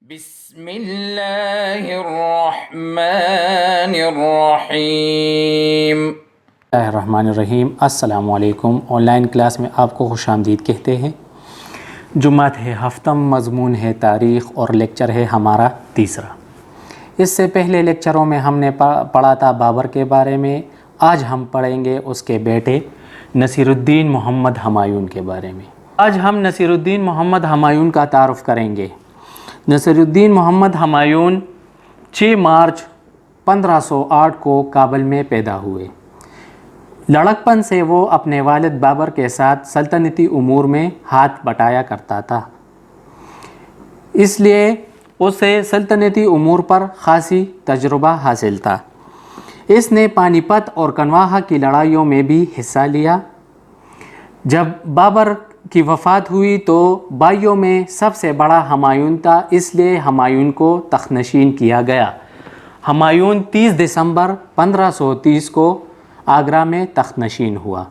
بسم اللہ الرحمن الرحیم۔ بسم اللہ الرحمن الرحیم۔ السلام علیکم۔ آن لائن کلاس میں آپ کو خوش آمدید کہتے ہیں۔ جمعہ ہے، ہفتم، مضمون ہے تاریخ اور لیکچر ہے ہمارا تیسرا۔ اس سے پہلے لیکچروں میں ہم نے پڑھا تھا بابر کے بارے میں۔ آج ہم پڑھیں گے اس کے بیٹے نصیر الدین محمد ہمایون کے بارے میں۔ آج ہم نصیر الدین محمد ہمایون کا تعارف کریں گے۔ نصیر الدین محمد ہمایون 6 مارچ 1508 کو کابل میں پیدا ہوئے۔ لڑکپن سے وہ اپنے والد بابر کے ساتھ سلطنتی امور میں ہاتھ بٹایا کرتا تھا، اس لیے اسے سلطنتی امور پر خاصی تجربہ حاصل تھا۔ اس نے پانی پت اور کنواہا کی لڑائیوں میں بھی حصہ لیا۔ جب بابر کی وفات ہوئی تو بھائیوں میں سب سے بڑا ہمایون تھا، اس لیے ہمایون کو تخت نشین کیا گیا۔ ہمایون 30 دسمبر 1530 کو آگرہ میں تخت نشین ہوا۔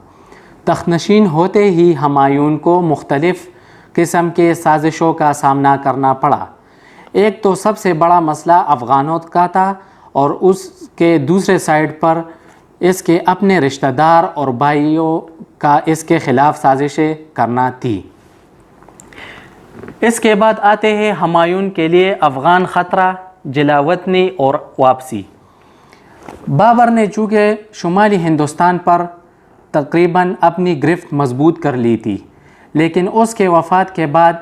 تخت نشین ہوتے ہی ہمایون کو مختلف قسم کے سازشوں کا سامنا کرنا پڑا۔ ایک تو سب سے بڑا مسئلہ افغانوں کا تھا اور اس کے دوسرے سائیڈ پر اس کے اپنے رشتہ دار اور بھائیوں کا اس کے خلاف سازشیں کرنا تھی۔ اس کے بعد آتے ہیں ہمایون کے لیے افغان خطرہ، جلاوطنی اور واپسی۔ بابر نے چونکہ شمالی ہندوستان پر تقریباً اپنی گرفت مضبوط کر لی تھی، لیکن اس کے وفات کے بعد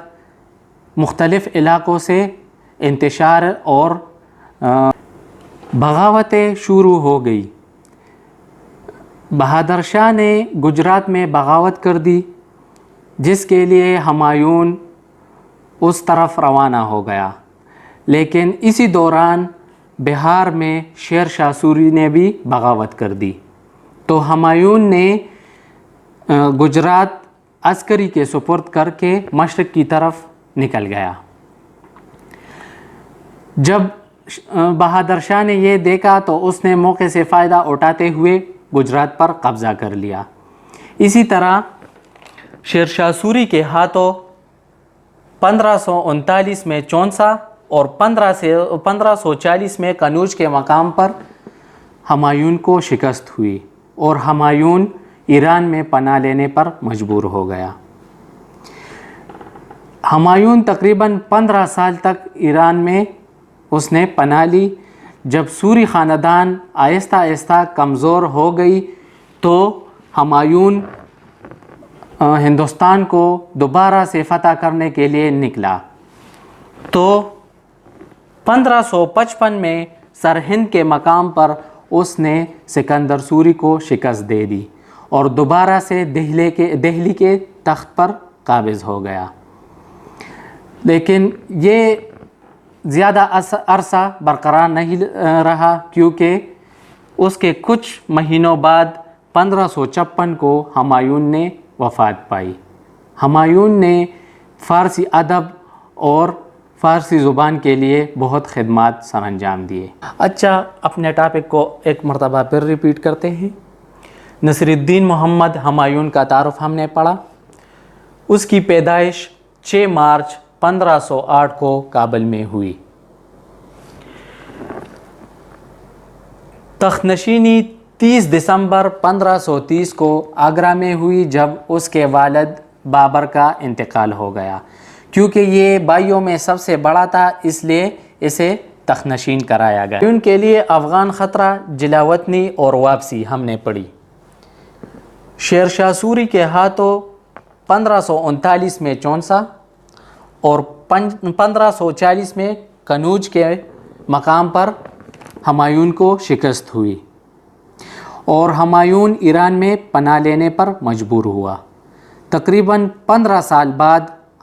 مختلف علاقوں سے انتشار اور بغاوتیں شروع ہو گئی۔ بہادر شاہ نے گجرات میں بغاوت کر دی، جس کے لیے ہمایون اس طرف روانہ ہو گیا، لیکن اسی دوران بہار میں شیر شاہ سوری نے بھی بغاوت کر دی، تو ہمایون نے گجرات عسکری کے سپرد کر کے مشرق کی طرف نکل گیا۔ جب بہادر شاہ نے یہ دیکھا تو اس نے موقع سے فائدہ اٹھاتے ہوئے گجرات پر قبضہ کر لیا۔ اسی طرح شیر شاہ سوری کے ہاتھوں 1539 میں چونسا اور 1540 میں کنوج کے مقام پر ہمایون کو شکست ہوئی اور ہمایون ایران میں پناہ لینے پر مجبور ہو گیا۔ ہمایون تقریباً 15 سال تک ایران میں اس نے پناہ لی۔ جب سوری خاندان آہستہ آہستہ کمزور ہو گئی تو ہمایون ہندوستان کو دوبارہ سے فتح کرنے کے لیے نکلا، تو 1555 میں سرہند کے مقام پر اس نے سکندر سوری کو شکست دے دی اور دوبارہ سے دہلی کے تخت پر قابض ہو گیا، لیکن یہ زیادہ عرصہ برقرار نہیں رہا، کیونکہ اس کے کچھ مہینوں بعد 1556 کو ہمایون نے وفات پائی۔ ہمایون نے فارسی ادب اور فارسی زبان کے لیے بہت خدمات سر انجام دیے۔ اچھا، اپنے ٹاپک کو ایک مرتبہ پھر ریپیٹ کرتے ہیں۔ نصیر الدین محمد ہمایون کا تعارف ہم نے پڑھا۔ اس کی پیدائش 6 مارچ 1508 کو کابل میں ہوئی۔ تخت نشینی 30 دسمبر 1530 کو آگرہ میں ہوئی، جب اس کے والد بابر کا انتقال ہو گیا۔ کیونکہ یہ بھائیوں میں سب سے بڑا تھا، اس لیے اسے تخت نشین کرایا گیا۔ ان کے لیے افغان خطرہ، جلاوطنی اور واپسی ہم نے پڑھی۔ شیر شاہ سوری کے ہاتھوں 1539 میں چونسا اور 1540 میں کنوج کے مقام پر ہمایون کو شکست ہوئی اور ہمایون ایران میں پناہ لینے پر مجبور ہوا۔ تقریباً 15 سال بعد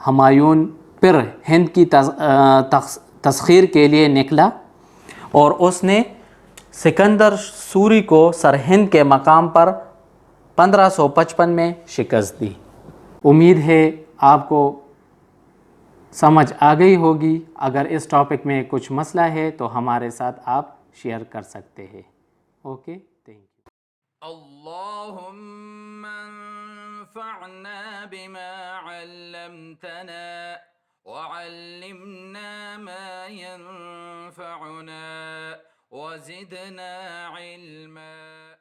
ہمایون پھر ہند کی تسخیر کے لیے نکلا اور اس نے سکندر سوری کو سرہند کے مقام پر 1555 میں شکست دی۔ امید ہے آپ کو سمجھ آ گئی ہوگی۔ اگر اس ٹاپک میں کچھ مسئلہ ہے تو ہمارے ساتھ آپ شیئر کر سکتے ہیں۔ Okay, thank you. اللہم انفعنا بما علمتنا وعلمنا ما ينفعنا وزدنا علما.